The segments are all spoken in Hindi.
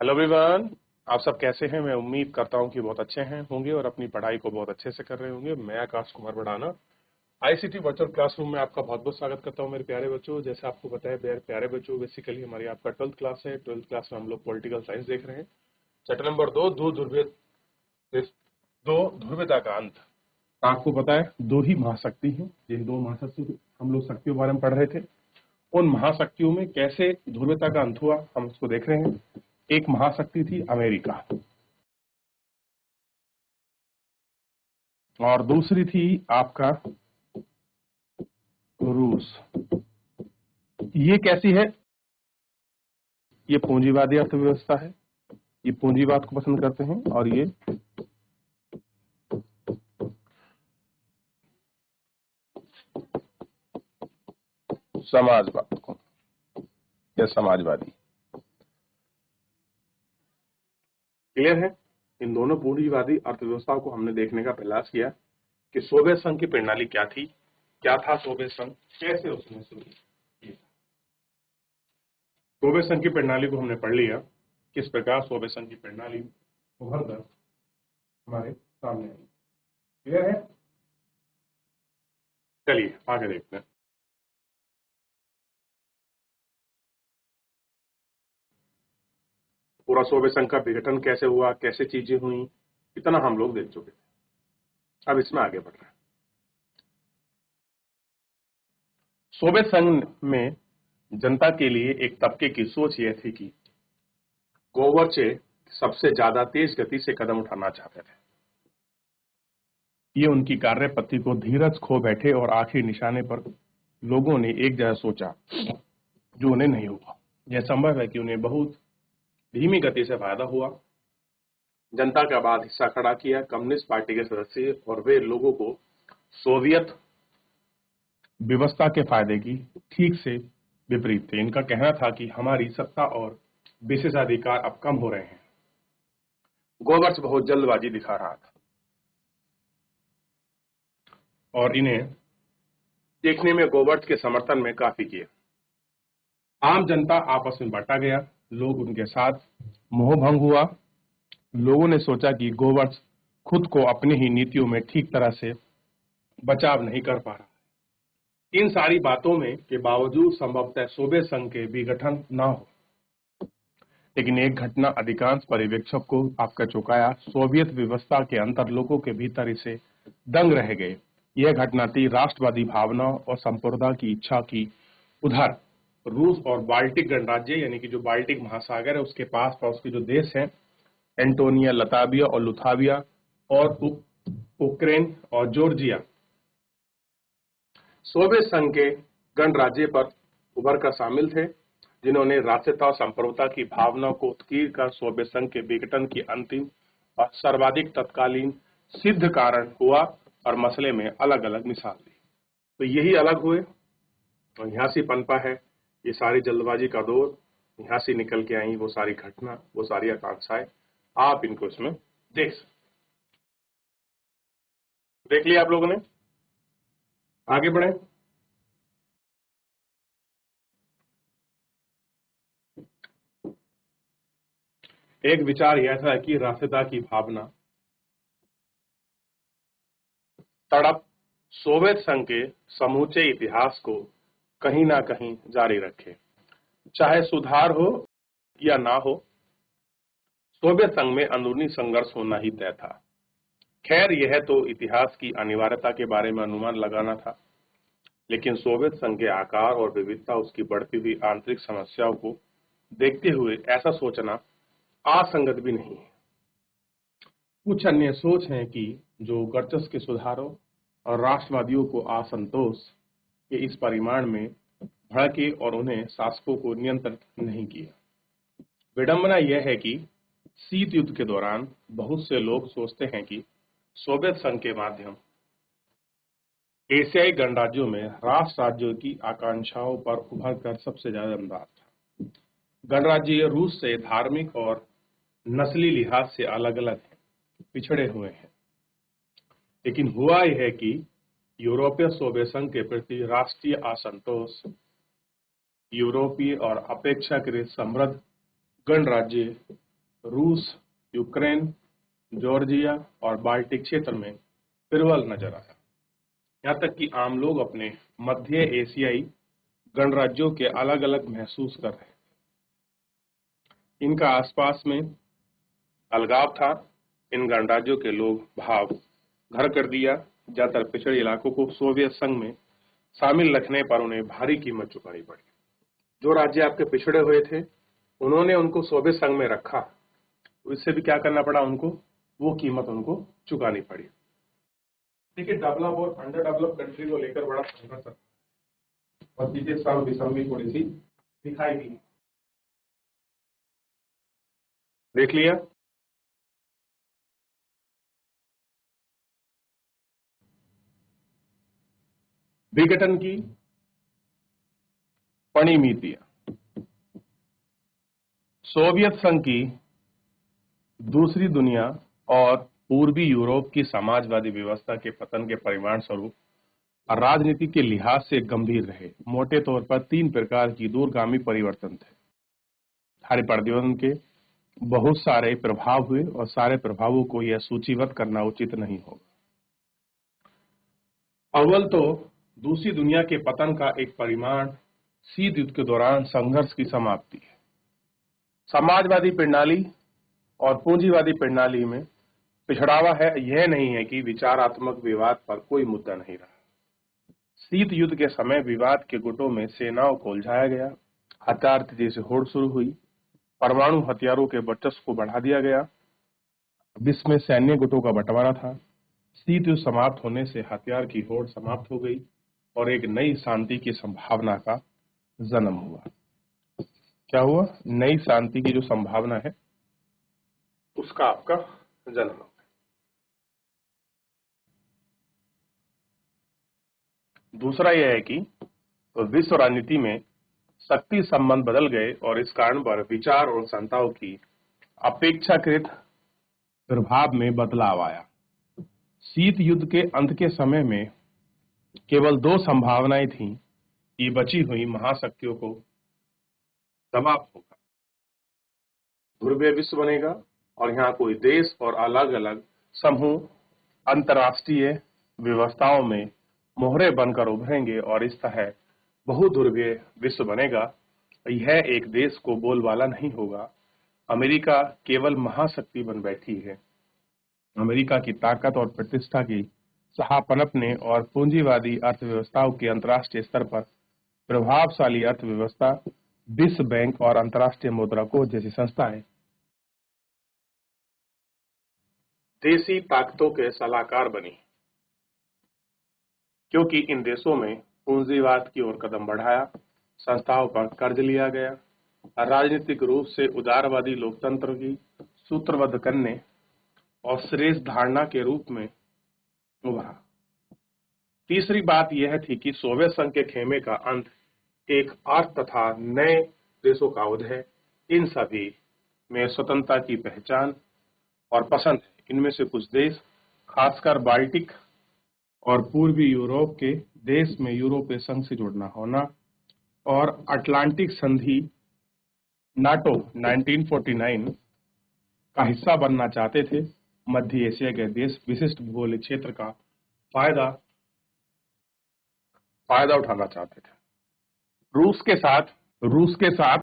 Hello everyone. आप सब कैसे हैं? मैं उम्मीद करता हूं कि बहुत अच्छे हैं होंगे और अपनी पढ़ाई को बहुत अच्छे से कर रहे होंगे। मैं आकाश कुमार बढ़ाना आईसीटी वर्चुअल क्लासरूम में आपका बहुत बहुत स्वागत करता हूं मेरे प्यारे बच्चों। जैसे आपको पता है मेरे प्यारे बच्चों, बेसिकली हमारी आपका 12th क्लास है। 12th क्लास में हम लोग पॉलिटिकल साइंस देख रहे हैं। चैप्टर नंबर 2, दो ध्रुवीयता का अंत। आपको पता है दो ही महाशक्ति हैं। जिन दो महाशक्ति हम लोग शक्तियों के बारे में पढ़ रहे थे, उन महाशक्तियों में कैसे ध्रुवीयता का अंत हुआ हम उसको देख रहे हैं। एक महाशक्ति थी अमेरिका और दूसरी थी आपका रूस। ये कैसी है? ये पूंजीवादी अर्थव्यवस्था है। ये पूंजीवाद को पसंद करते हैं और ये समाजवाद को, या समाजवादी। क्लियर है? इन दोनों पूंजीवादी अर्थव्यवस्थाओं को हमने देखने का प्रयास किया कि सोवियत संघ की प्रणाली क्या थी, क्या था सोवियत संघ, कैसे उसने शुरू किया। सोवियत संघ की प्रणाली को हमने पढ़ लिया, किस प्रकार सोवियत संघ की प्रणाली उभर कर हमारे सामने आई। क्लियर है? चलिए आगे देखते हैं। पूरा सोवियत संघ का विघटन कैसे हुआ, कैसे चीजें हुई, इतना हम लोग देख चुके थे। अब इसमें आगे बढ़ रहे हैं। सोवियत संघ में जनता के लिए एक तबके की सोच यह थी कि गोवरचे सबसे ज्यादा तेज गति से कदम उठाना चाहते थे। ये उनकी कार्य पद्धति को धीरज खो बैठे और आखिरी निशाने पर लोगों ने एक जगह सोचा जो उन्हें नहीं हुआ। यह संभव है कि उन्हें बहुत धीमी गति से फायदा हुआ। जनता का बाद हिस्सा खड़ा किया कम्युनिस्ट पार्टी के सदस्य, और वे लोगों को सोवियत व्यवस्था के फायदे की ठीक से विपरीत थे। इनका कहना था कि हमारी सत्ता और विशेषाधिकार अब कम हो रहे हैं। गोवर्च बहुत जल्दबाजी दिखा रहा था और इन्हें देखने में गोवर्च के समर्थन में काफी किए। आम जनता आपस में बांटा गया, लोग उनके साथ मोहभंग हुआ। लोगों ने सोचा कि गोवर्च खुद को अपनी ही नीतियों में ठीक तरह से बचाव नहीं कर पा रहा। इन सारी बातों में के बावजूद संभवतः सोवियत संघ के विघटन न हो, लेकिन एक घटना अधिकांश पर्यवेक्षक को आपका चौंकाया। सोवियत व्यवस्था के अंतर लोगों के भीतर इसे दंग रह गए। यह घटना थी राष्ट्रवादी भावना और संप्रभुता की इच्छा की। उधर रूस और बाल्टिक गणराज्य, यानी कि जो बाल्टिक महासागर है उसके पास पास के जो देश हैं, एंटोनिया, लताविया और लुथाविया और उक्रेन और जॉर्जिया, सोवियत संघ के गणराज्य पर उभर कर शामिल थे, जिन्होंने राष्ट्रीयता और संप्रभुता की भावना को उत्कीर्ण कर सोवियत संघ के विघटन की अंतिम और सर्वाधिक तत्कालीन सिद्ध कारण हुआ और मसले में अलग अलग मिसाल दी। तो यही अलग हुए और यहाँ से पनपा है ये सारी जल्दबाजी का दौर। यहाँ से निकल के आई वो सारी घटना, वो सारी आकांक्षाएं। आप इनको इसमें देख लिया आप लोगों ने। आगे बढ़े। एक विचार यह था कि राष्ट्रीयता की भावना तड़प सोवियत संघ के समूचे इतिहास को कहीं ना कहीं जारी रखे, चाहे सुधार हो या ना हो। सोवियत संघ में अंदरूनी संघर्ष होना ही तय था। खैर, यह तो इतिहास की अनिवार्यता के बारे में अनुमान लगाना था, लेकिन सोवियत संघ के आकार और विविधता, उसकी बढ़ती हुई आंतरिक समस्याओं को देखते हुए ऐसा सोचना असंगत भी नहीं है। कुछ अन्य सोच है कि जो वर्चस्व के सुधारों और राष्ट्रवादियों को असंतोष के इस परिमाण में भड़के और उन्हें शासकों को नियंत्रित नहीं किया। विडंबना यह है कि शीत युद्ध के दौरान बहुत से लोग सोचते हैं कि सोवियत संघ के माध्यम एशियाई गणराज्यों में राष्ट्र राज्यों की आकांक्षाओं पर उभर कर सबसे ज्यादा दमदार था। गणराज्य रूस से धार्मिक और नस्ली लिहाज से अलग अलग हैं, पिछड़े हुए हैं, लेकिन हुआ यह है कि यूरोपीय सोवियत संघ के प्रति राष्ट्रीय असंतोष यूरोपीय और अपेक्षाकृत समृद्ध गणराज्य रूस, यूक्रेन, जॉर्जिया और बाल्टिक क्षेत्र में प्रबल नजर आया। यहाँ तक कि आम लोग अपने मध्य एशियाई गणराज्यों के अलग अलग महसूस कर रहे। इनका आसपास में अलगाव था। इन गणराज्यों के लोग भाव घर कर दिया। ज्यादातर पिछड़े इलाकों को सोवियत संघ में शामिल रखने पर उन्हें भारी कीमत चुकानी पड़ी। जो राज्य आपके पिछड़े हुए थे, उन्होंने उनको सोवियत संघ में रखा, इससे भी क्या करना पड़ा उनको, वो कीमत उनको चुकानी पड़ी। देखिए, डेवलप और अंडर डेवलप कंट्री को लेकर बड़ा संघर्ष है और चीजें सर्व विषम भी थोड़ी सी दिखाई दी। देख लिया। विघटन की परिणतियां। सोवियत संघ की दूसरी दुनिया और पूर्वी यूरोप की समाजवादी व्यवस्था के पतन के परिणाम स्वरूप राजनीति के लिहाज से गंभीर रहे। मोटे तौर पर 3 प्रकार की दूरगामी परिवर्तन थे। हर परिवर्तन के बहुत सारे प्रभाव हुए और सारे प्रभावों को यह सूचीबद्ध करना उचित नहीं होगा। अव्वल तो दूसरी दुनिया के पतन का एक परिणाम शीत युद्ध के दौरान संघर्ष की समाप्ति है। समाजवादी प्रणाली और पूंजीवादी प्रणाली में पिछड़ावा है, यह नहीं है कि विचारात्मक विवाद पर कोई मुद्दा नहीं रहा। शीत युद्ध के समय विवाद के गुटों में सेनाओं को उलझाया गया, हथियार तेजी से होड़ शुरू हुई, परमाणु हथियारों के वर्चस्व को बढ़ा दिया गया, विश्व में सैन्य गुटों का बंटवारा था। शीत युद्ध समाप्त होने से हथियार की होड़ समाप्त हो गई और एक नई शांति की संभावना का जन्म हुआ। क्या हुआ? नई शांति की जो संभावना है उसका आपका जन्म हो गया। दूसरा यह है कि विश्व राजनीति में शक्ति संबंध बदल गए और इस कारण पर विचार और क्षमताओं की अपेक्षाकृत प्रभाव में बदलाव आया। शीत युद्ध के अंत के समय में केवल 2 संभावनाएं थीं कि बची हुई महाशक्तियों को दबाव होगा, ध्रुवीय विश्व बनेगा और यहाँ कोई देश और अलग अलग समूह अंतर्राष्ट्रीय व्यवस्थाओं में मोहरे बनकर उभरेंगे और इस तरह बहुध्रुवीय विश्व बनेगा। यह एक देश को बोलबाला नहीं होगा। अमेरिका केवल महाशक्ति बन बैठी है। अमेरिका की ताकत और प्रतिष्ठा की सहापनपने और पूंजीवादी अर्थव्यवस्थाओं के अंतर्राष्ट्रीय स्तर पर प्रभावशाली अर्थव्यवस्था विश्व बैंक और अंतर्राष्ट्रीय मुद्रा कोष जैसी संस्थाएं देशी ताकतों के सलाहकार बनी, क्योंकि इन देशों में पूंजीवाद की ओर कदम बढ़ाया, संस्थाओं पर कर्ज लिया गया, राजनीतिक रूप से उदारवादी लोकतंत्र की सूत्रबद्ध करने और श्रेष्ठ धारणा के रूप में उभरा। तीसरी बात यह थी कि सोवियत संघ के खेमे का अंत, एक अर्थ तथा नए देशों का उदय, इन सभी में स्वतंत्रता की पहचान और पसंद है। इनमें से कुछ देश, खासकर बाल्टिक और पूर्वी यूरोप के देश में यूरोपीय संघ से जुड़ना होना और अटलांटिक संधि नाटो 1949 का हिस्सा बनना चाहते थे। मध्य एशिया के देश विशिष्ट भौगोलिक क्षेत्र का फायदा उठाना चाहते थे। रूस के साथ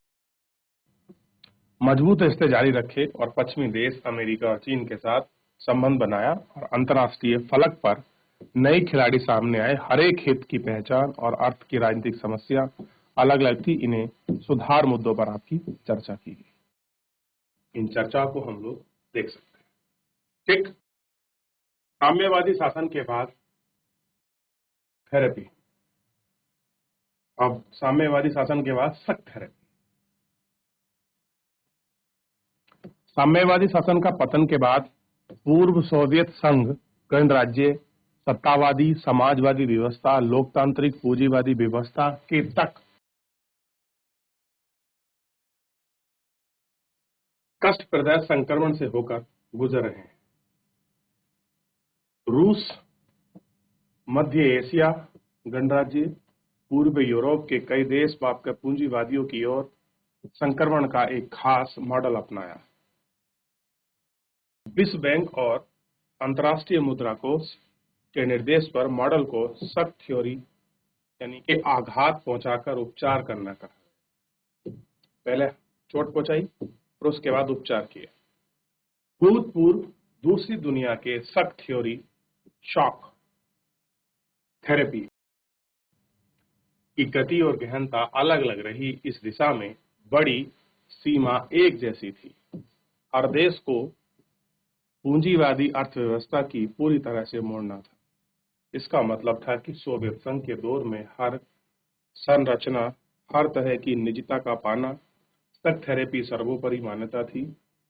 मजबूत रिश्ते जारी रखे और पश्चिमी देश अमेरिका और चीन के साथ संबंध बनाया और अंतर्राष्ट्रीय फलक पर नए खिलाड़ी सामने आए। हर एक हित की पहचान और अर्थ की राजनीतिक समस्या अलग अलग थी। इन्हें सुधार मुद्दों पर आपकी चर्चा की गई। इन चर्चाओं को हम लोग देख सकते हैं। ठीक, साम्यवादी शासन के बाद थेरेपी। अब साम्यवादी शासन के बाद सख्त थेरेपी। साम्यवादी शासन का पतन के बाद पूर्व सोवियत संघ गणराज्य सत्तावादी समाजवादी व्यवस्था, लोकतांत्रिक पूंजीवादी व्यवस्था के तक कष्टप्रद संक्रमण से होकर गुजर रहे हैं। रूस, मध्य एशिया गणराज्य, पूर्व यूरोप के कई देश आपके पूंजीवादियों की ओर संक्रमण का एक खास मॉडल अपनाया। विश्व बैंक और अंतर्राष्ट्रीय मुद्रा कोष के निर्देश पर मॉडल को शक थ्योरी यानी कि आघात पहुंचाकर उपचार करना कहा। पहले चोट पहुंचाई और उसके बाद उपचार किए। भूतपूर्व दूसरी दुनिया के शक थ्योरी शॉक थेरेपी की गति और गहनता अलग अलग रही। इस दिशा में बड़ी सीमा एक जैसी थी। हर देश को पूंजीवादी अर्थव्यवस्था की पूरी तरह से मोड़ना था। इसका मतलब था कि सोवियत संघ के दौर में हर संरचना, हर तरह की निजता का पाना, शक थेरेपी सर्वोपरि मान्यता थी।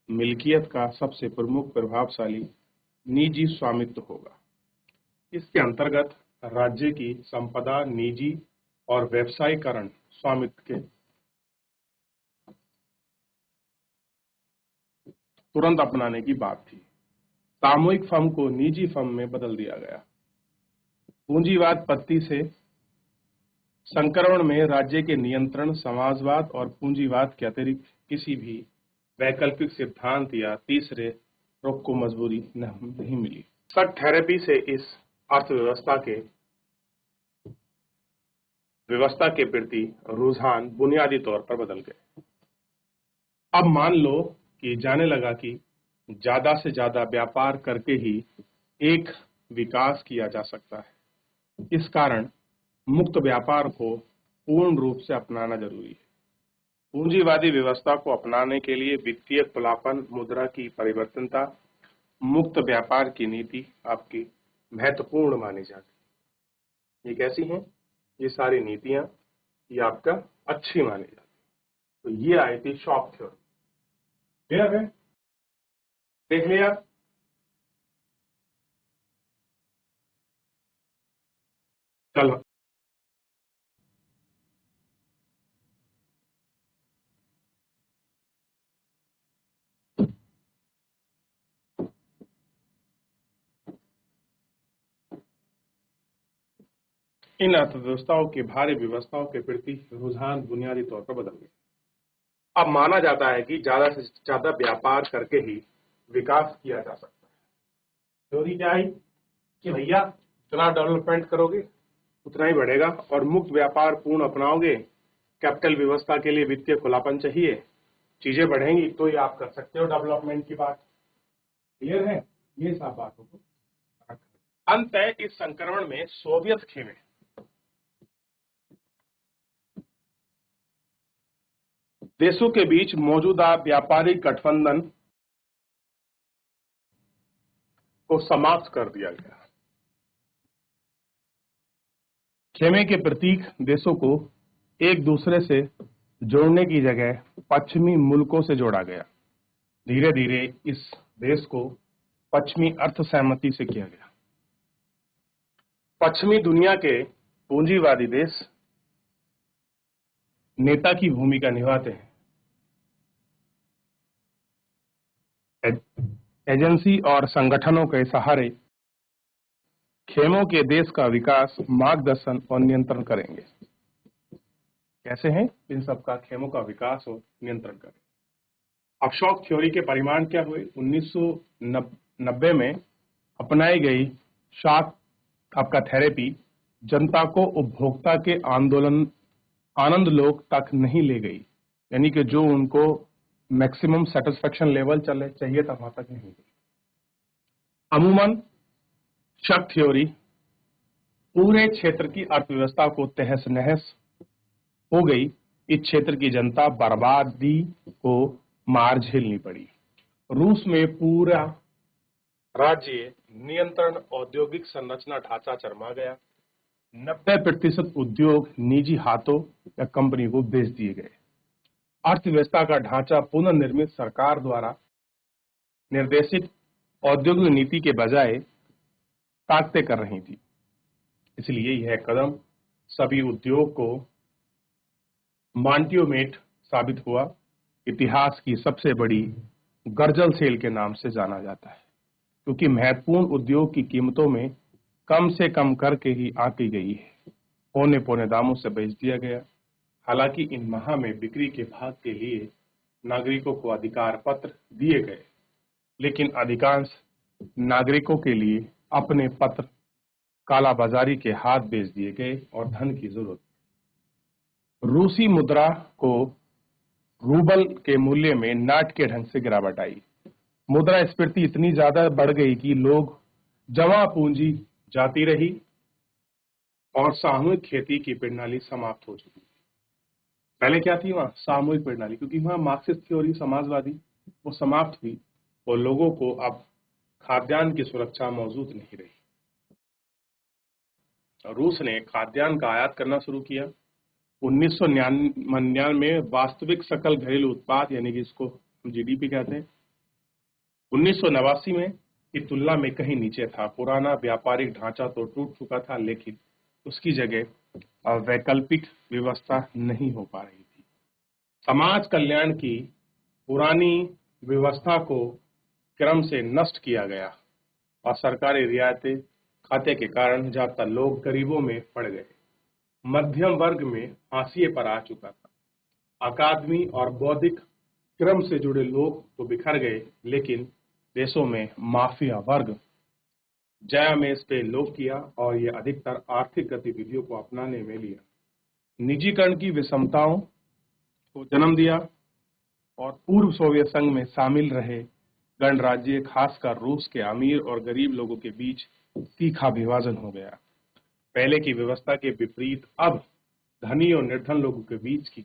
मिल्कियत का सबसे प्रमुख प्रभावशाली निजी स्वामित्व होगा। इसके अंतर्गत राज्य की संपदा निजी और व्यवसायीकरण स्वामित्व के तुरंत अपनाने की बात थी। सामूहिक फर्म को निजी फर्म में बदल दिया गया। पूंजीवाद पत्ती से संक्रमण में राज्य के नियंत्रण, समाजवाद और पूंजीवाद के अतिरिक्त किसी भी वैकल्पिक सिद्धांत या तीसरे रुख को मजबूरी नहीं मिली। शक थेरेपी से इस अर्थव्यवस्था के प्रति रुझान बुनियादी तौर पर बदल गए। अब मान लो कि जाने लगा कि ज्यादा से ज्यादा व्यापार करके ही एक विकास किया जा सकता है। इस कारण मुक्त व्यापार को पूर्ण रूप से अपनाना जरूरी है। पूंजीवादी व्यवस्था को अपनाने के लिए वित्तीय खुलापन, मुद्रा की परिवर्तनता, मुक्त व्यापार की नीति आपकी महत्वपूर्ण मानी जाती है। ये कैसी हैं? ये सारी नीतियां ये आपका अच्छी मानी जाती है। तो ये आई थी शॉक थ्योरी। क्लियर है? देख लिया? चलो इन अर्थव्यवस्थाओं के भारी व्यवस्थाओं के प्रति रुझान बुनियादी तौर पर बदल गया। अब माना जाता है कि ज्यादा से ज्यादा व्यापार करके ही विकास किया जा सकता है। थ्योरी क्या है कि भैया जितना डेवलपमेंट करोगे उतना ही बढ़ेगा और मुक्त व्यापार पूर्ण अपनाओगे। कैपिटल व्यवस्था के लिए वित्तीय खुलापन चाहिए, चीजें बढ़ेंगी तो ही आप कर सकते हो डेवलपमेंट की बात। क्लियर है? ये सब बातों को अंततः इस संक्रमण में सोवियत खेमे देशों के बीच मौजूदा व्यापारिक गठबंधन को समाप्त कर दिया गया। खेमे के प्रतीक देशों को एक दूसरे से जोड़ने की जगह पश्चिमी मुल्कों से जोड़ा गया। धीरे धीरे इस देश को पश्चिमी अर्थ सहमति से किया गया। पश्चिमी दुनिया के पूंजीवादी देश नेता की भूमिका निभाते हैं। एजेंसी और संगठनों के सहारे खेमों के देश का विकास, मार्गदर्शन और नियंत्रण करेंगे। कैसे हैं? इन सब का खेमों का विकास और नियंत्रण करें। अब शॉक थ्योरी के परिमाण क्या हुए? 1990 में अपनाई गई शॉक आपका थेरेपी जनता को उपभोक्ता के आनंद लोक तक नहीं ले गई, यानी कि जो उनको मैक्सिमम सेटिस्फेक्शन लेवल चाहिए था वहां तक नहीं गई। अमूमन शॉक थ्योरी पूरे क्षेत्र की अर्थव्यवस्था को तहस नहस हो गई। इस क्षेत्र की जनता बर्बादी को मार झेलनी पड़ी। रूस में पूरा राज्य नियंत्रण औद्योगिक संरचना ढांचा चरमा गया। 90% उद्योग निजी हाथों या कंपनी को बेच दिए गए। अर्थव्यवस्था का ढांचा पुनर्निर्मित सरकार द्वारा निर्देशित औद्योगिक नीति के बजाय ताकतें कर रही थी। इसलिए यह कदम सभी उद्योग को मांटियोमेट साबित हुआ। इतिहास की सबसे बड़ी गर्जल सेल के नाम से जाना जाता है, क्योंकि महत्वपूर्ण उद्योग की कीमतों में कम से कम करके ही आंकी गई है। पौने पौने दामों से बेच दिया गया। हालांकि इन माह में बिक्री के भाग के लिए नागरिकों को अधिकार पत्र दिए गए, लेकिन अधिकांश नागरिकों के लिए अपने पत्र कालाबाजारी के हाथ बेच दिए गए और धन की जरूरत। रूसी मुद्रा को रूबल के मूल्य में नाट के ढंग से गिरावट आई। मुद्रास्फीति इतनी ज्यादा बढ़ गई कि लोग जमा पूंजी जाती रही और सामूहिक खेती की प्रणाली समाप्त हो चुकी। पहले क्या थी वहां? सामूहिक प्रणाली, क्योंकि वहां मार्क्सिस्ट थ्योरी समाजवादी वो समाप्त हुई और लोगों को अब खाद्यान्न की सुरक्षा मौजूद नहीं रही। रूस ने खाद्यान्न का आयात करना शुरू किया। 1999 में वास्तविक सकल घरेलू उत्पाद यानी कि इसको जीडीपी कहते हैं, 1989 में की तुलना में कहीं नीचे था। पुराना व्यापारिक ढांचा तो टूट चुका था, लेकिन उसकी जगह वैकल्पिक व्यवस्था नहीं हो पा रही थी। समाज कल्याण की पुरानी व्यवस्था को क्रम से नष्ट किया गया और सरकारी रियायतें खाते के कारण ज्यादातर लोग गरीबों में पड़ गए। मध्यम वर्ग में हाशिए पर आ चुका था। अकादमी और बौद्धिक क्रम से जुड़े लोग तो बिखर गए, लेकिन देशों में माफिया वर्ग जयामेश पे लोग किया और ये अधिकतर आर्थिक गतिविधियों को अपनाने में लिया। निजीकरण की विषमताओं को जन्म दिया और पूर्व सोवियत संघ में शामिल रहे गणराज्य, खासकर रूस के अमीर और गरीब लोगों के बीच तीखा विभाजन हो गया। पहले की व्यवस्था के विपरीत अब धनी और निर्धन लोगों के बीच की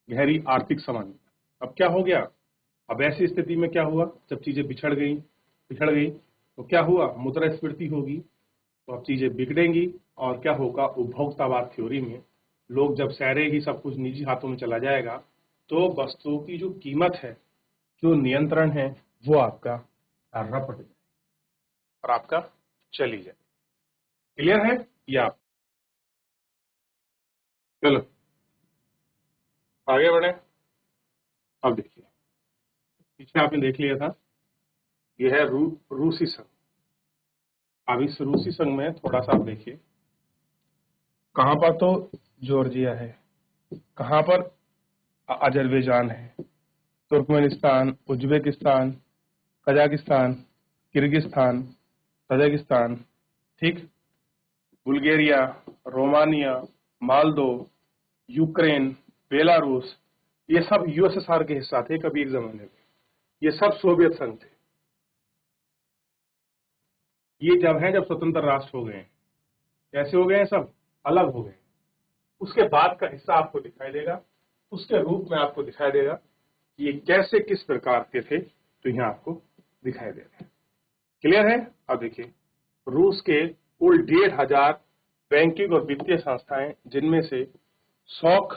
गहरी आर्थिक समानता। अब क्या हो गया? अब ऐसी स्थिति में क्या हुआ? जब चीजें बिछड़ गई तो क्या हुआ? मुद्रास्फीति होगी, तो अब चीजें बिगड़ेंगी और क्या होगा? उपभोक्तावाद थ्योरी में लोग जब सारे ही सब कुछ निजी हाथों में चला जाएगा तो वस्तुओं की जो कीमत है, जो नियंत्रण है, वो आपका रपट जाए और आपका चली जाए। क्लियर है? या चलो आगे बढ़े। अब देखिए, पीछे आपने देख लिया था, यह है रूसी संघ। अब इस रूसी संघ में थोड़ा सा आप देखिए, कहां पर तो जॉर्जिया है, कहां पर अजरबैजान है, Turkmenistan, Uzbekistan, Kazakhstan, Kyrgyzstan, Tajikistan, ठीक, बुल्गारिया, रोमानिया, मालदो, यूक्रेन, बेलारूस, ये सब यूएसएसआर के हिस्सा थे कभी एक जमाने में। ये सब सोवियत संघ थे। ये जब स्वतंत्र राष्ट्र हो गए, कैसे हो गए हैं? सब अलग हो गए। उसके बाद का हिस्सा आपको दिखाई देगा, उसके रूप में आपको दिखाई देगा कि ये कैसे किस प्रकार के थे, तो यहाँ आपको दिखाई दे रहे हैं। क्लियर है? अब देखिए, रूस के कुल 1500 बैंकिंग और वित्तीय संस्थाएं, जिनमें से शॉक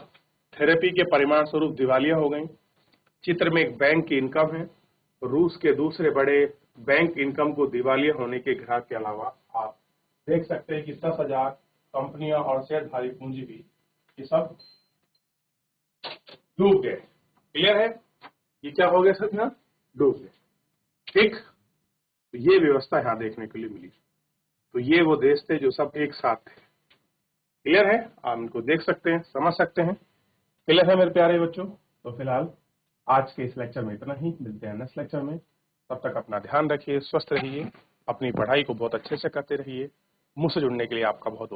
थेरेपी के परिणाम स्वरूप दिवालिया हो गई। चित्र में एक बैंक की इनकम है। रूस के दूसरे बड़े बैंक इनकम को दिवालिया होने के ग्राफ के अलावा आप देख सकते हैं कि 10,000 कंपनियां और शेयरधारी पूंजी भी ये सब डूब गए। क्लियर है? ये क्या हो गया? सब यहाँ डूब गए। ठीक, तो ये व्यवस्था यहाँ देखने के लिए मिली। तो ये वो देश थे जो सब एक साथ थे। क्लियर है? आप इनको देख सकते हैं, समझ सकते हैं। क्लियर है मेरे प्यारे बच्चों? तो फिलहाल आज के इस लेक्चर में इतना ही। मिलते हैं नेक्स्ट लेक्चर में। तब तक अपना ध्यान रखिए, स्वस्थ रहिए, अपनी पढ़ाई को बहुत अच्छे से करते रहिए। मुझसे जुड़ने के लिए आपका बहुत बहुत